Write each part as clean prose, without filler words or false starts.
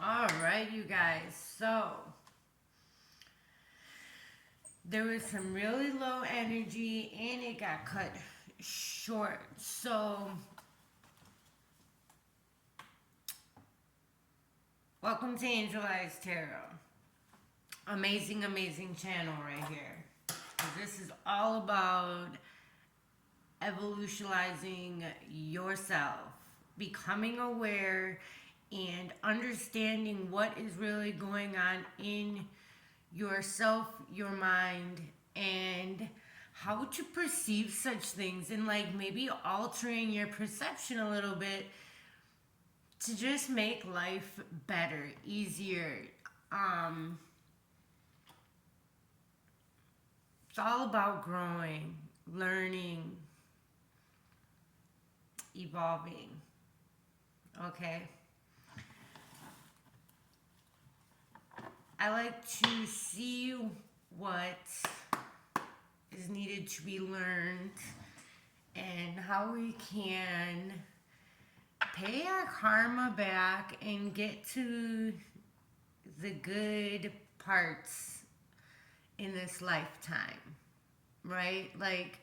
All right, you guys. So there was some really low energy and it got cut short. So, welcome to Angel Eyes Tarot. Amazing, amazing channel right here. This is all about evolutionizing yourself, becoming aware, and understanding what is really going on in yourself, your mind, and how to perceive such things, and like maybe altering your perception a little bit to just make life better, easier. Um, it's all about growing, learning, evolving. Okay. I like to see what is needed to be learned and how we can pay our karma back and get to the good parts in this lifetime, right? Like,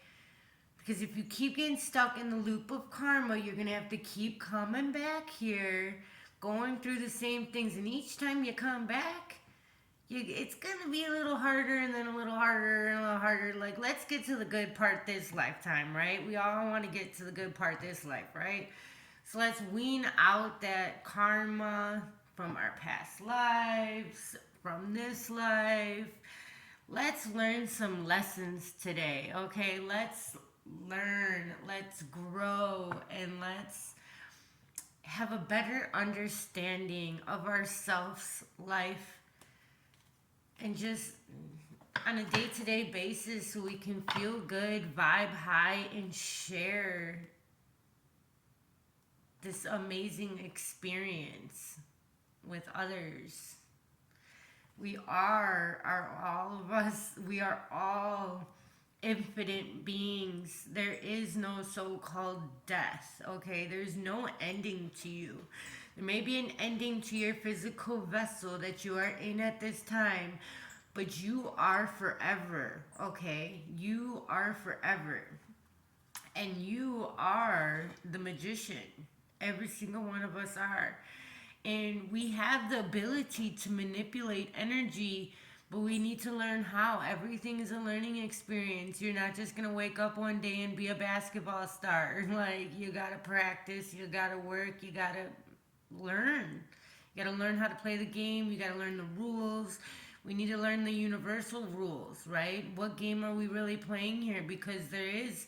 because if you keep getting stuck in the loop of karma, you're gonna have to keep coming back here, going through the same things, and each time you come back, it's gonna be a little harder and then a little harder and a little harder. Like, let's get to the good part this lifetime, right? We all want to get to the good part this life, right? So let's wean out that karma from our past lives, from this life. Let's learn some lessons today, okay? Let's learn, let's grow, and let's have a better understanding of ourselves, life, and just on a day-to-day basis so we can feel good, vibe high, and share this amazing experience with others. All of us, we are all infinite beings. There is no so called death, okay? There's no ending to you. There may be an ending to your physical vessel that you are in at this time, but you are forever, okay? You are forever. And you are the magician. Every single one of us are. And we have the ability to manipulate energy, but we need to learn how. Everything is a learning experience. You're not just gonna wake up one day and be a basketball star. Like, you gotta practice, you gotta work, you gotta learn. You gotta learn how to play the game, you gotta learn the rules. We need to learn the universal rules, right? What game are we really playing here? Because there is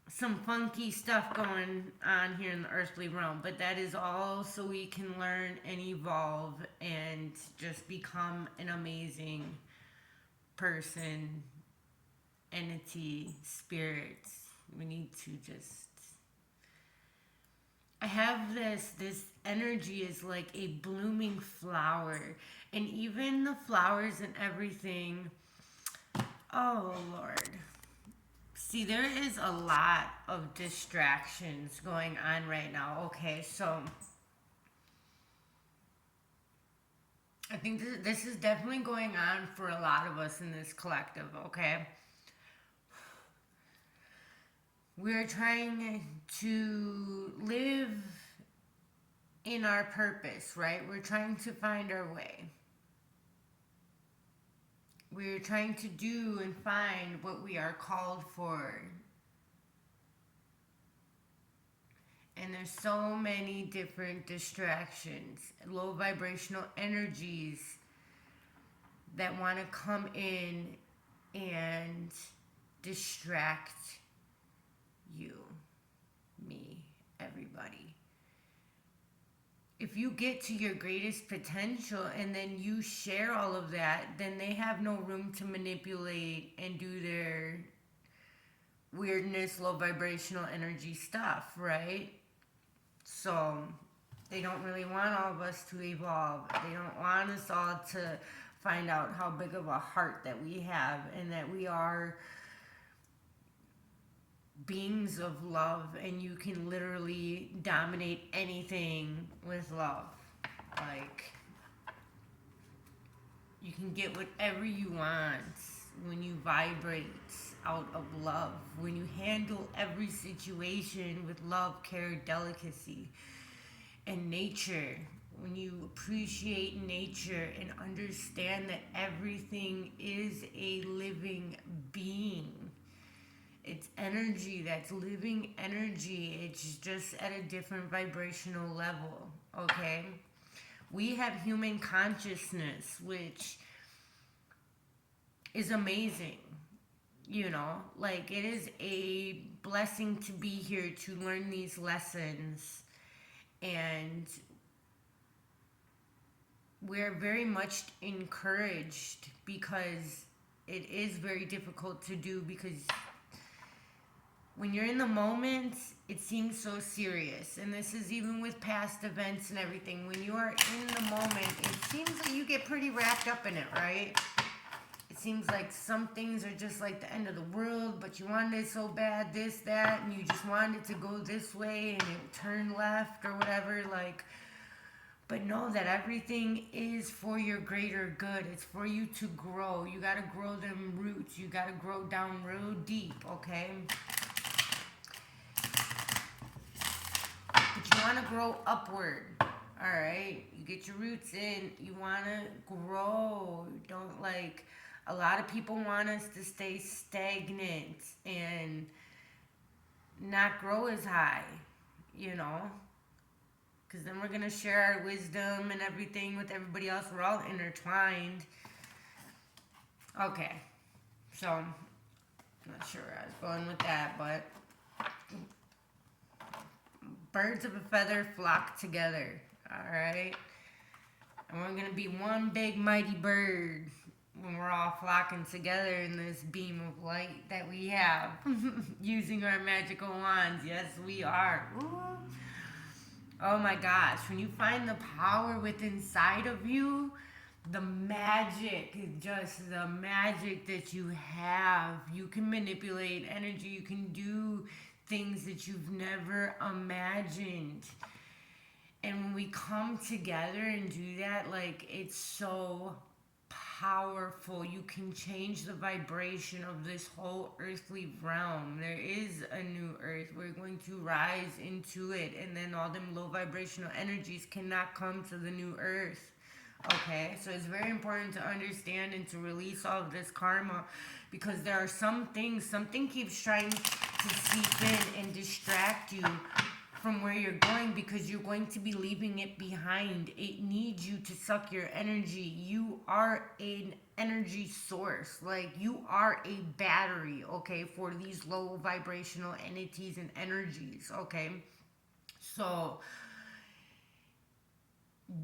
some funky stuff going on here in the earthly realm, but that is all so we can learn and evolve and just become an amazing person, entity, spirit. We need to just. I have this energy is like a blooming flower, and even the flowers and everything. Oh Lord. See, there is a lot of distractions going on right now. Okay, so I think this is definitely going on for a lot of us in this collective. Okay, we're trying to live in our purpose, right? We're trying to find our way. We're trying to do and find what we are called for. And there's so many different distractions, low vibrational energies that want to come in and distract you, me, everybody. If you get to your greatest potential and then you share all of that, then they have no room to manipulate and do their weirdness, low vibrational energy stuff, right? So they don't really want all of us to evolve. They don't want us all to find out how big of a heart that we have and that we are beings of love, and you can literally dominate anything with love. Like, you can get whatever you want when you vibrate out of love, when you handle every situation with love, care, delicacy, and nature. When you appreciate nature and understand that everything is a living being. It's energy, that's living energy. It's just at a different vibrational level, okay? We have human consciousness, which is amazing. You know, like, it is a blessing to be here to learn these lessons. And we're very much encouraged, because it is very difficult to do, because when you're in the moment, it seems so serious. And this is even with past events and everything. When you are in the moment, it seems like you get pretty wrapped up in it, right? It seems like some things are just like the end of the world, but you wanted it so bad, this, that, and you just wanted it to go this way and it turned left or whatever. Like, but know that everything is for your greater good. It's for you to grow. You got to grow them roots. You got to grow down real deep, okay? But you want to grow upward, all right? You get your roots in. You want to grow. Don't, like, a lot of people want us to stay stagnant and not grow as high, you know? Because then we're going to share our wisdom and everything with everybody else. We're all intertwined. Okay. So, I'm not sure where I was going with that, but birds of a feather flock together. All right? And we're going to be one big mighty bird when we're all flocking together in this beam of light that we have. Using our magical wands. Yes, we are. Ooh. Oh my gosh, when you find the power within inside of you, the magic, just the magic that you have. You can manipulate energy. You can do things that you've never imagined. And when we come together and do that, like, it's so powerful. You can change the vibration of this whole earthly realm. There is a new earth. We're going to rise into it, and then all them low vibrational energies cannot come to the new earth. Okay, so it's very important to understand and to release all of this karma, because there are some things, something keeps trying to seep in and distract you from where you're going, because you're going to be leaving it behind. It needs you to suck your energy. You are an energy source. Like, you are a battery, okay, for these low vibrational entities and energies, okay? So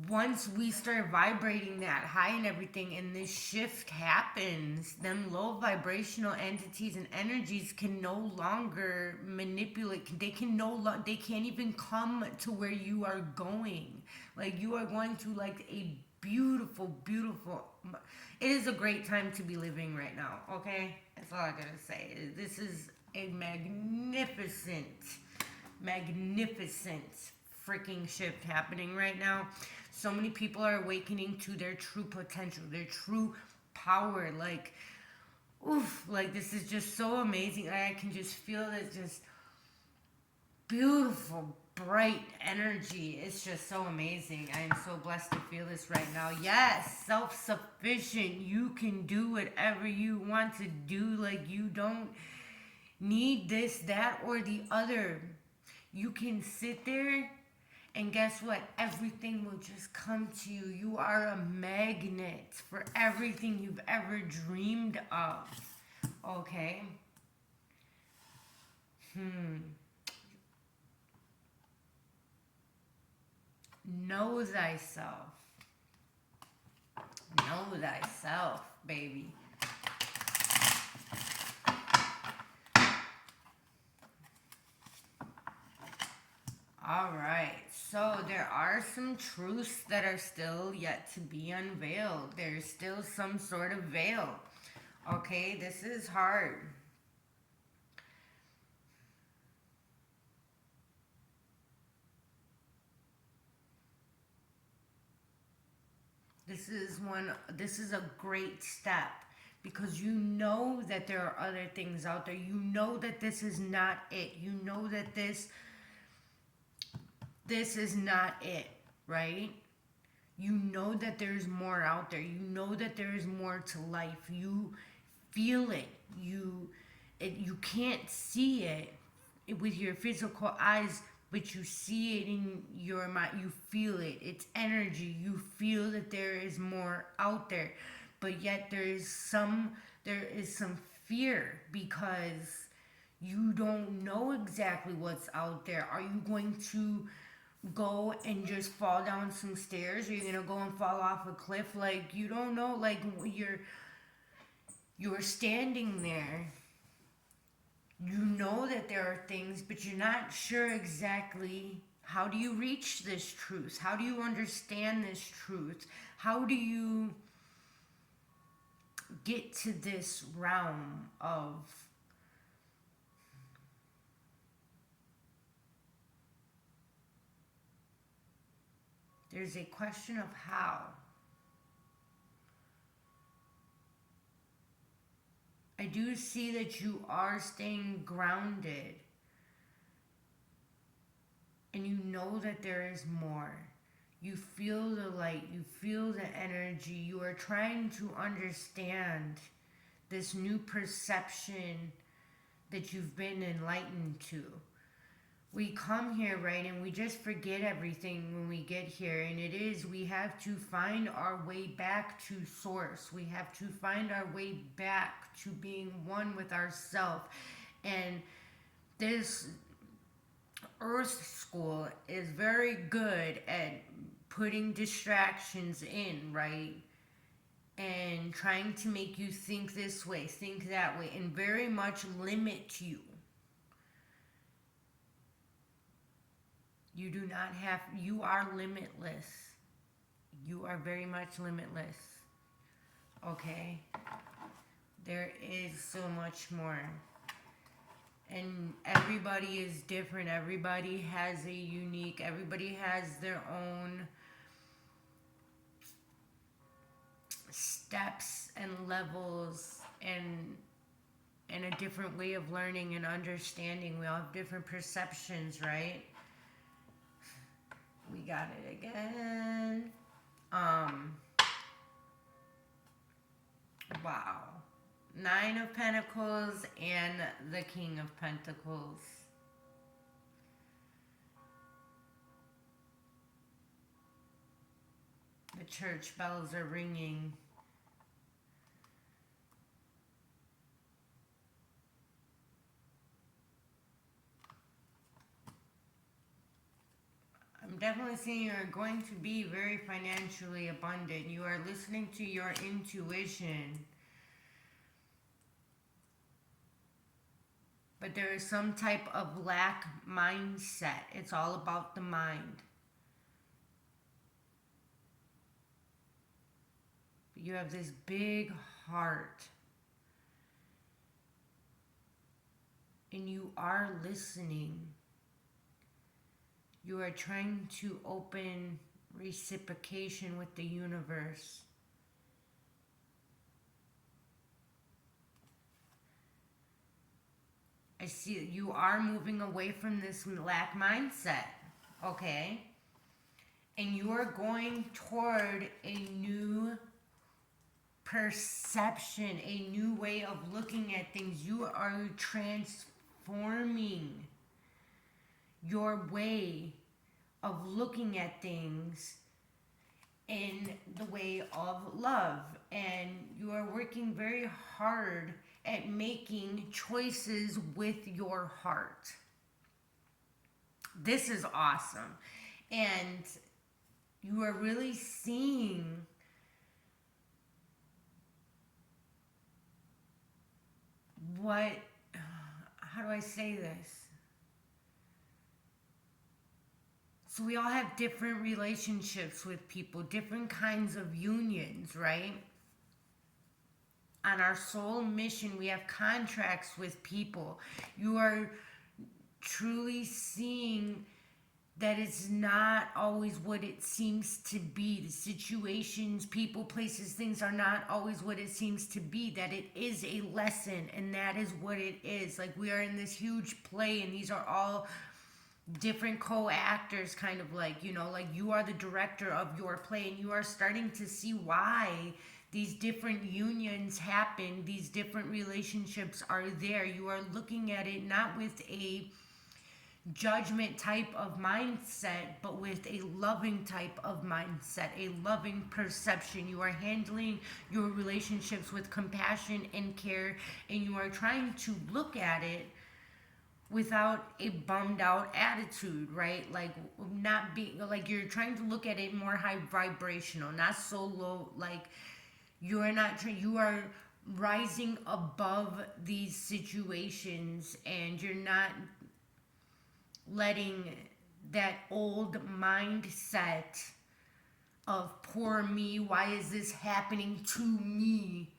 once we start vibrating that high and everything, and this shift happens, them low vibrational entities and energies can no longer manipulate. They can't even come to where you are going. Like, you are going to, like, a beautiful, beautiful. It is a great time to be living right now. Okay, that's all I gotta say. This is a magnificent freaking shift happening right now. So many people are awakening to their true potential, their true power. Like, oof, like, this is just so amazing. I can just feel this just beautiful, bright energy. It's just so amazing. I am so blessed to feel this right now. Yes, self-sufficient. You can do whatever you want to do. Like, you don't need this, that, or the other. You can sit there, and guess what? Everything will just come to you. You are a magnet for everything you've ever dreamed of. Okay? Know thyself. Know thyself, baby. All right, so there are some truths that are still yet to be unveiled. There's still some sort of veil. Okay, this is hard. This is a great step because you know that there are other things out there. You know that this is not it. You know that this is not it, right? You know that there's more out there. You know that there is more to life. You feel it. You can't see it with your physical eyes, but you see it in your mind. You feel it. It's energy. You feel that there is more out there, but yet there is some fear because you don't know exactly what's out there. Are you going to go and just fall down some stairs? Are you gonna go and fall off a cliff? Like, you don't know. Like, you're standing there, you know that there are things, but you're not sure exactly how do you reach this truth? How do you understand this truth? How do you get to this realm of there's a question of how. I do see that you are staying grounded and you know that there is more. You feel the light, you feel the energy. You are trying to understand this new perception that you've been enlightened to. We come here, right, and we just forget everything when we get here. And we have to find our way back to source. We have to find our way back to being one with ourselves. And this Earth School is very good at putting distractions in, right? And trying to make you think this way, think that way, and very much limit you. You are limitless. You are very much limitless. Okay? There is so much more. And everybody is different. Everybody has everybody has their own steps and levels and a different way of learning and understanding. We all have different perceptions, right? We got it again. Wow. 9 of Pentacles and the King of Pentacles. The church bells are ringing. I'm definitely seeing you're going to be very financially abundant. You are listening to your intuition. But there is some type of lack mindset. It's all about the mind. But you have this big heart. And you are listening. You are trying to open reciprocation with the universe. I see that you are moving away from this lack mindset, okay? And you are going toward a new perception, a new way of looking at things. You are transforming your way of looking at things in the way of love. And you are working very hard at making choices with your heart. This is awesome. And you are really seeing how do I say this? So we all have different relationships with people, different kinds of unions, right? On our soul mission, we have contracts with people. You are truly seeing that it's not always what it seems to be. The situations, people, places, things are not always what it seems to be. That it is a lesson, and that is what it is. Like, we are in this huge play, and these are all different co-actors, kind of like, like you are the director of your play, and you are starting to see why these different unions happen, these different relationships are there. You are looking at it not with a judgment type of mindset, but with a loving type of mindset, a loving perception. You are handling your relationships with compassion and care, and you are trying to look at it without a bummed out attitude, right? Like, not being like, you're trying to look at it more high vibrational, not so low. Like, you are rising above these situations, and you're not letting that old mindset of poor me, why is this happening to me?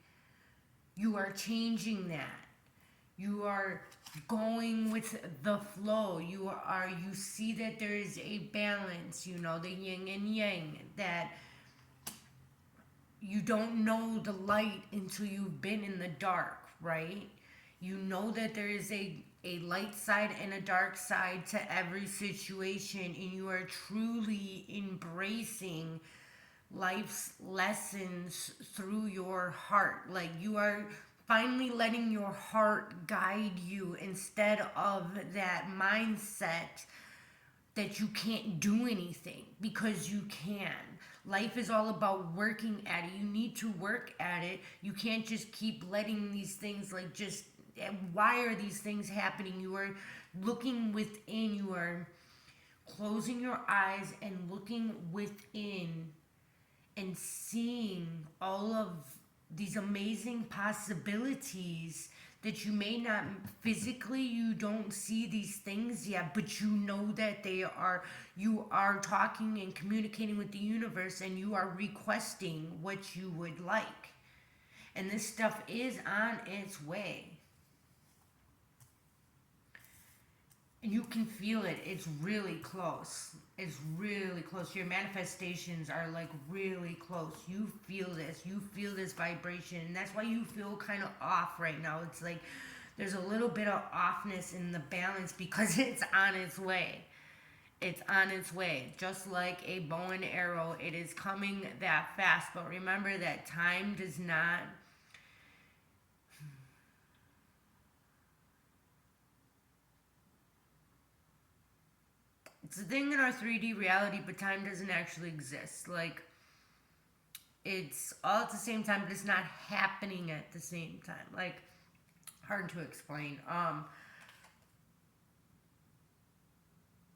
You are changing that. You are going with the flow. You see that there is a balance, the yin and yang, that you don't know the light until you've been in the dark, right? You know that there is a light side and a dark side to every situation, and you are truly embracing life's lessons through your heart. Like, you are finally letting your heart guide you instead of that mindset that you can't do anything, because you can. Life is all about working at it. You need to work at it. You can't just keep letting these things, like, just, why are these things happening? You are looking within. You are closing your eyes and looking within and seeing all of these amazing possibilities that you may not physically, you don't see these things yet, but you know that you are talking and communicating with the universe, and you are requesting what you would like, and this stuff is on its way. You can feel it. It's really close. It's really close. Your manifestations are, like, really close. You feel this. You feel this vibration. And that's why you feel kind of off right now. It's like there's a little bit of offness in the balance, because it's on its way. It's on its way. Just like a bow and arrow, it is coming that fast. But remember that time does not. It's a thing in our 3D reality, but time doesn't actually exist. Like, it's all at the same time, but it's not happening at the same time. Like, hard to explain.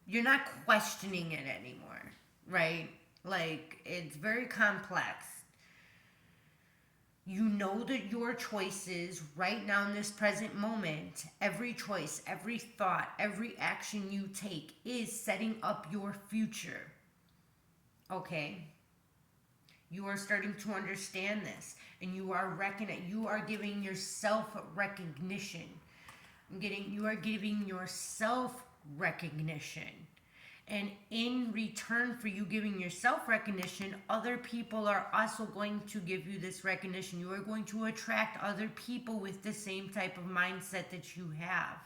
You're not questioning it anymore, right? Like, it's very complex. You know that your choices right now in this present moment, every choice, every thought, every action you take is setting up your future. Okay? You are starting to understand this, and you are giving yourself recognition. You are giving yourself recognition. And in return for you giving yourself recognition, other people are also going to give you this recognition. You are going to attract other people with the same type of mindset that you have.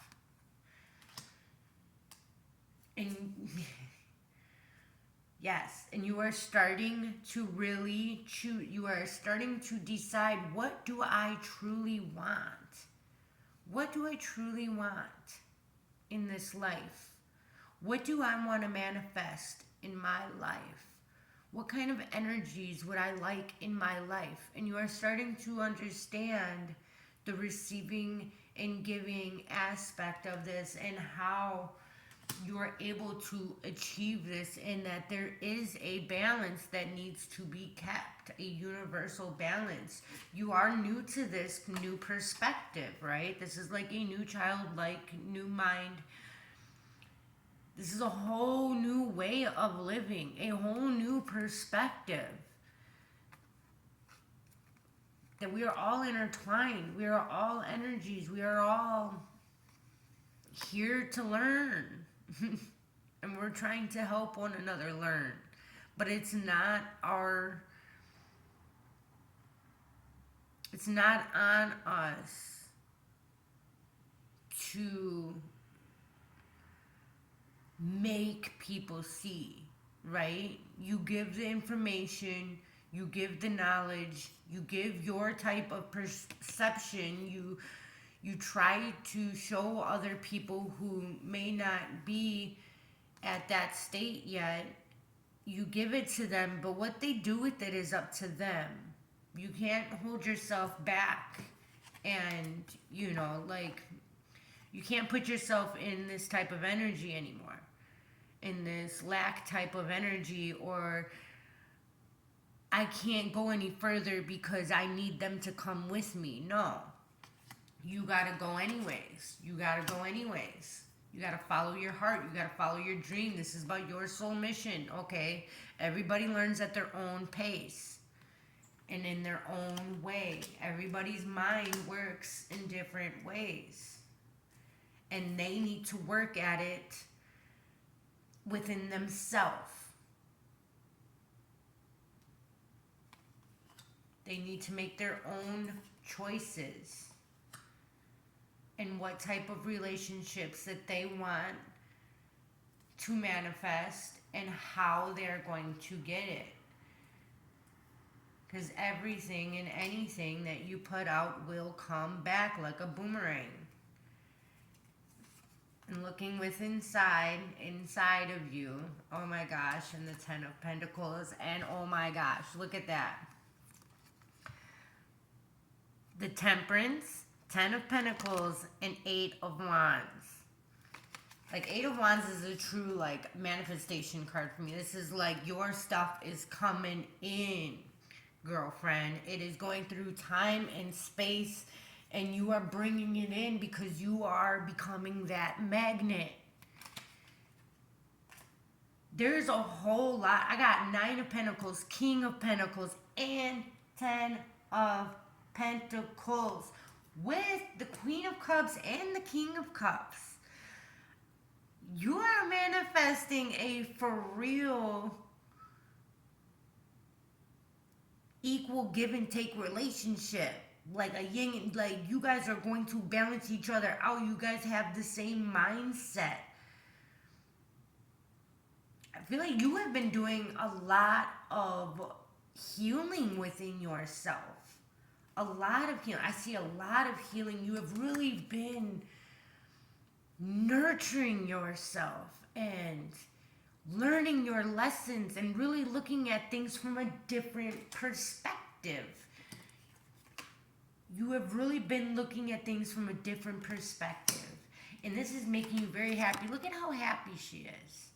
And yes, and you are starting to really choose. You are starting to decide, what do I truly want? What do I truly want in this life? What do I want to manifest in my life? What kind of energies would I like in my life? And you are starting to understand the receiving and giving aspect of this, and how you're able to achieve this, and that there is a balance that needs to be kept, a universal balance. You are new to this new perspective, right? This is like a new childlike, new mind. This is a whole new way of living, a whole new perspective. That we are all intertwined. We are all energies. We are all here to learn. and we're trying to help one another learn. But it's not on us to make people see, right? You give the information, you give the knowledge, you give your type of perception, you try to show other people who may not be at that state yet, you give it to them, but what they do with it is up to them. You can't hold yourself back and, like, you can't put yourself in this type of energy anymore, in this lack type of energy, or I can't go any further because I need them to come with me. No. You gotta go anyways. You gotta go anyways. You gotta follow your heart. You gotta follow your dream. This is about your soul mission, okay? Everybody learns at their own pace and in their own way. Everybody's mind works in different ways. And they need to work at it within themselves. They need to make their own choices and what type of relationships that they want to manifest and how they're going to get it. Because everything and anything that you put out will come back like a boomerang. And looking inside of you, oh my gosh, and the Ten of Pentacles, and oh my gosh, look at that. The Temperance, Ten of Pentacles, and Eight of Wands. Like, Eight of Wands is a true, like, manifestation card for me. This is like your stuff is coming in, girlfriend. It is going through time and space, and you are bringing it in because you are becoming that magnet. There's a whole lot. I got Nine of Pentacles, King of Pentacles, and Ten of Pentacles with the Queen of Cups and the King of Cups. You are manifesting a for real equal give and take relationship. Like a yin, like you guys are going to balance each other out. You guys have the same mindset. I feel like you have been doing a lot of healing within yourself. A lot of healing. I see a lot of healing. You have really been nurturing yourself and learning your lessons and really looking at things from a different perspective. You have really been looking at things from a different perspective. And this is making you very happy. Look at how happy she is.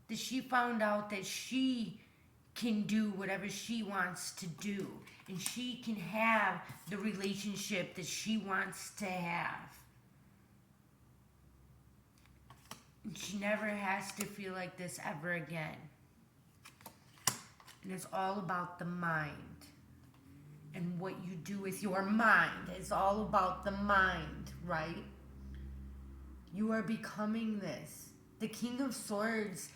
That she found out that she can do whatever she wants to do. And she can have the relationship that she wants to have. And she never has to feel like this ever again. And it's all about the mind. And what you do with your mind. It's all about the mind, right? You are becoming this. The King of Swords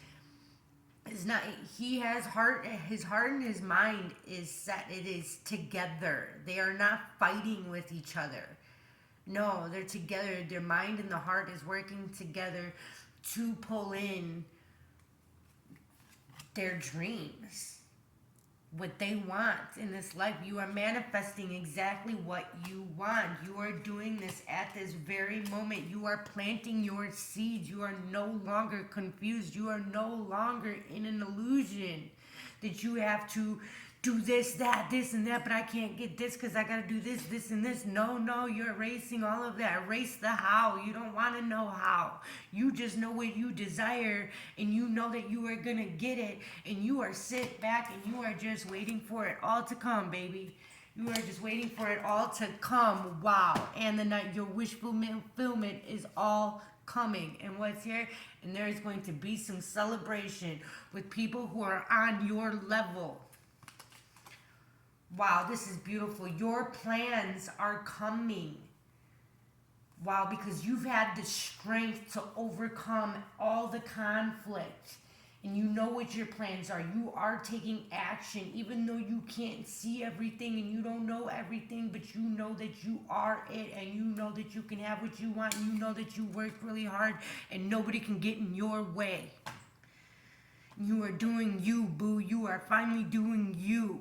is not, he has heart, his heart and his mind is set. It is together. They are not fighting with each other. No, they're together. Their mind and the heart is working together to pull in their dreams. What they want in this life. You are manifesting exactly what you want. You are doing this at this very moment. You are planting your seeds. You are no longer confused. You are no longer in an illusion that you have to do this, that, this, and that, but I can't get this because I got to do this, this, and this. No, you're erasing all of that. Erase the how. You don't want to know how. You just know what you desire, and you know that you are going to get it, and you are sit back, and you are just waiting for it all to come, baby. You are just waiting for it all to come. Wow. And the night, your wish fulfillment is all coming. And what's here? And there is going to be some celebration with people who are on your level. Wow, this is beautiful. Your plans are coming Wow, because you've had the strength to overcome all the conflict. And you know what your plans are. You are taking action, even though you can't see everything and you don't know everything, but you know that you are it and you know that you can have what you want. And you know that you worked really hard and nobody can get in your way. You are doing you, boo. You are finally doing you.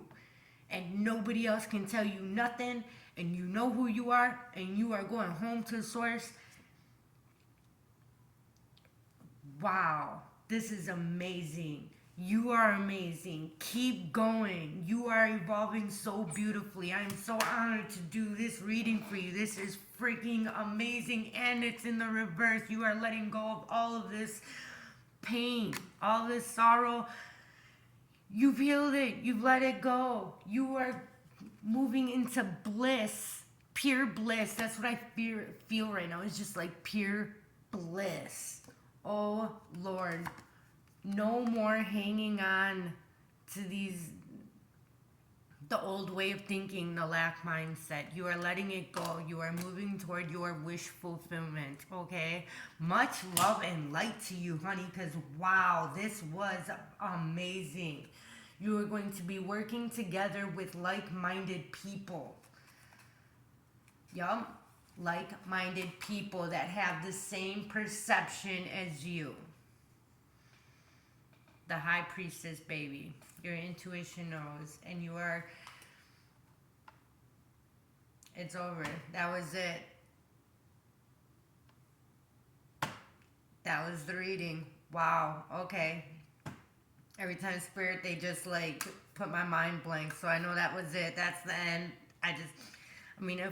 And nobody else can tell you nothing. And you know who you are. And you are going home to the source. Wow. This is amazing. You are amazing. Keep going. You are evolving so beautifully. I am so honored to do this reading for you. This is freaking amazing. And it's in the reverse. You are letting go of all of this pain, all this sorrow. You've healed it. You've let it go. You are moving into bliss, pure bliss. That's what I feel right now. It's just like pure bliss. Oh, Lord. No more hanging on to the old way of thinking, the lack mindset. You are letting it go. You are moving toward your wish fulfillment, okay? Much love and light to you, honey, because wow, this was amazing. You are going to be working together with like-minded people. Yup, like-minded people that have the same perception as you. The high priestess, baby. Your intuition knows, and you are. It's over. That was it. That was the reading. Wow. Okay. Every time spirit, they just like put my mind blank. So I know that was it. That's the end. I mean, if